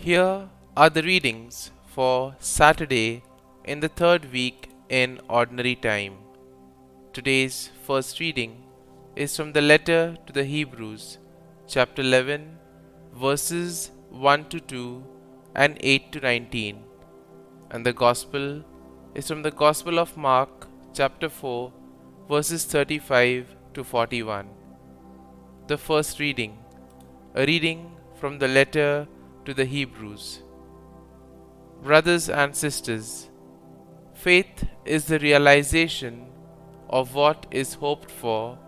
Here are the readings for Saturday in the third week in Ordinary Time. Today's first reading is from the letter to the Hebrews, chapter 11, verses 1 to 2 and 8 to 19. And the Gospel is from the Gospel of Mark, chapter 4, verses 35 to 41. The first reading, a reading from the letter to the Hebrews. Brothers and sisters, faith is the realization of what is hoped for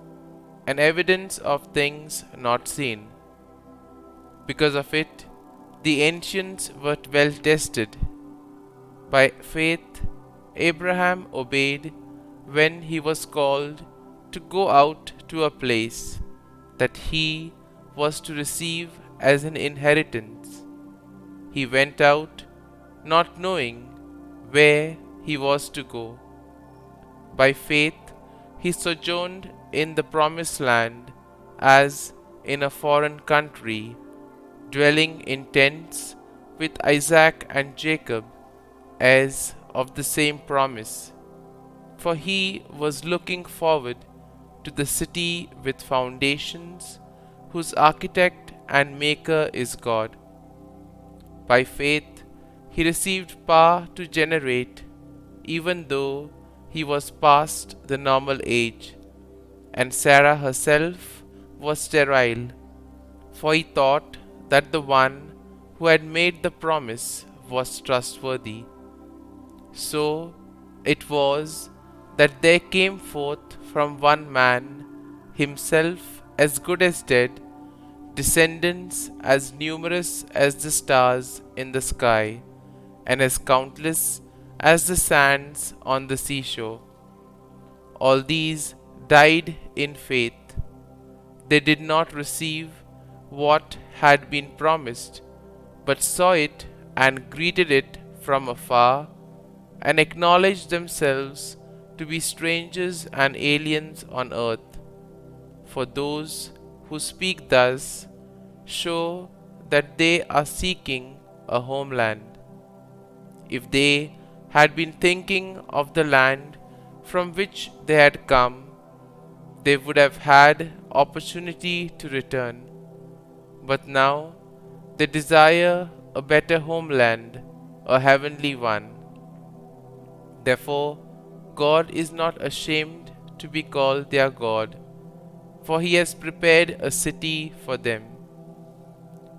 and evidence of things not seen. Because of it, the ancients were well tested. By faith, Abraham obeyed when he was called to go out to a place that he was to receive as an inheritance. He went out not knowing where he was to go. By faith, he sojourned in the promised land as in a foreign country, dwelling in tents with Isaac and Jacob, heirs of the same promise. For he was looking forward to the city with foundations, whose architect and maker is God. By faith, he received power to generate, even though he was past the normal age, and Sarah herself was sterile, for he thought that the one who had made the promise was trustworthy. So it was that there came forth from one man, himself as good as dead, descendants as numerous as the stars in the sky, and as countless as the sands on the seashore. All these died in faith. They did not receive what had been promised, but saw it and greeted it from afar, and acknowledged themselves to be strangers and aliens on earth. For those who speak thus show that they are seeking a homeland. If they had been thinking of the land from which they had come, they would have had opportunity to return. But now they desire a better homeland, a heavenly one. Therefore, God is not ashamed to be called their God, for he has prepared a city for them.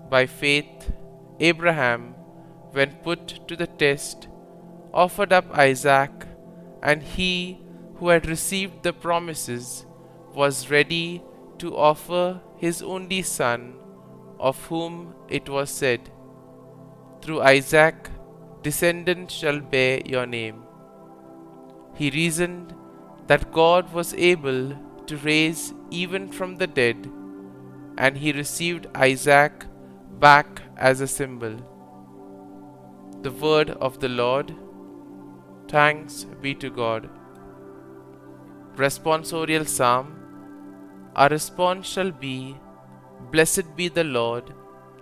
By faith, Abraham, when put to the test, offered up Isaac, and he who had received the promises was ready to offer his only son, of whom it was said, "Through Isaac descendants shall bear your name." He reasoned that God was able to raise even from the dead, and he received Isaac back as a symbol. The word of the Lord. Thanks be to God. Responsorial Psalm. Our response shall be, "Blessed be the Lord,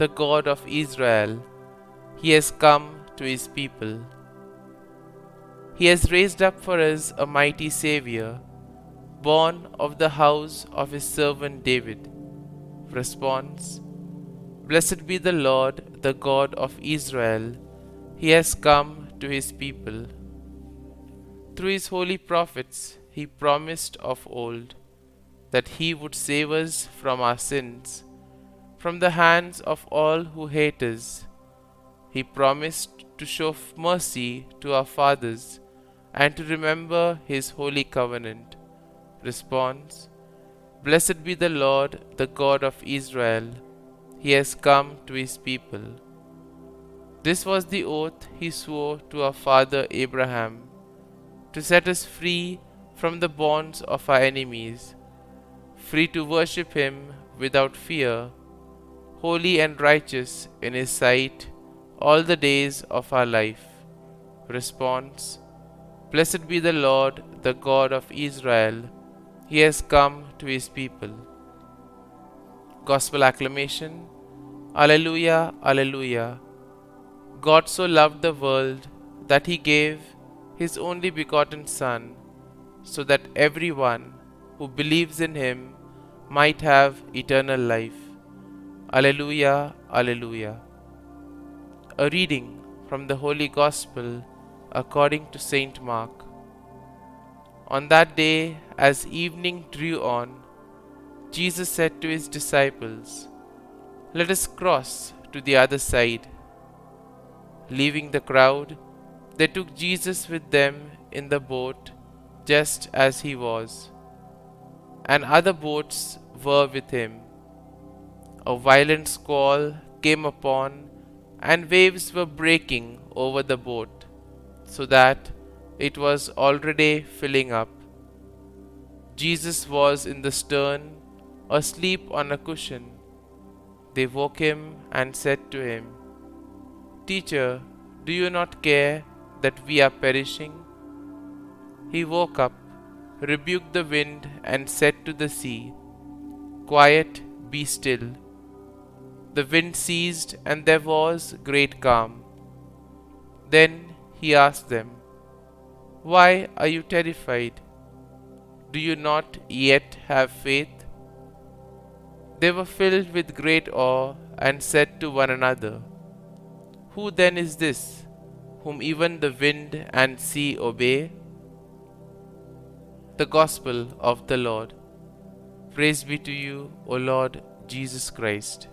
the God of Israel. He has come to his people. He has raised up for us a mighty Xavier, born of the house of his servant David." Response. Blessed be the Lord, the God of Israel. He has come to his people. Through his holy prophets, he promised of old that he would save us from our sins, from the hands of all who hate us. He promised to show mercy to our fathers and to remember his holy covenant. Response. Blessed be the Lord, the God of Israel. He has come to his people. This was the oath he swore to our father Abraham, to set us free from the bonds of our enemies, free to worship him without fear, holy and righteous in his sight all the days of our life. Response. Blessed be the Lord, the God of Israel. He has come to his people. Gospel acclamation. Alleluia, Alleluia. God so loved the world that he gave his only begotten Son, so that everyone who believes in him might have eternal life. Alleluia, Alleluia. A reading from the Holy Gospel according to Saint Mark. On that day, as evening drew on, Jesus said to his disciples, "Let us cross to the other side." Leaving the crowd, they took Jesus with them in the boat, just as he was, and other boats were with him. A violent squall came upon, and waves were breaking over the boat, so that it was already filling up. Jesus was in the stern, asleep on a cushion. They woke him and said to him, "Teacher, do you not care that we are perishing?" He woke up, rebuked the wind, and said to the sea, "Quiet, be still." The wind ceased, and there was great calm. Then he asked them, "Why are you terrified? Do you not yet have faith?" They were filled with great awe and said to one another, "Who then is this, whom even the wind and sea obey?" The Gospel of the Lord. Praise be to you, O Lord Jesus Christ.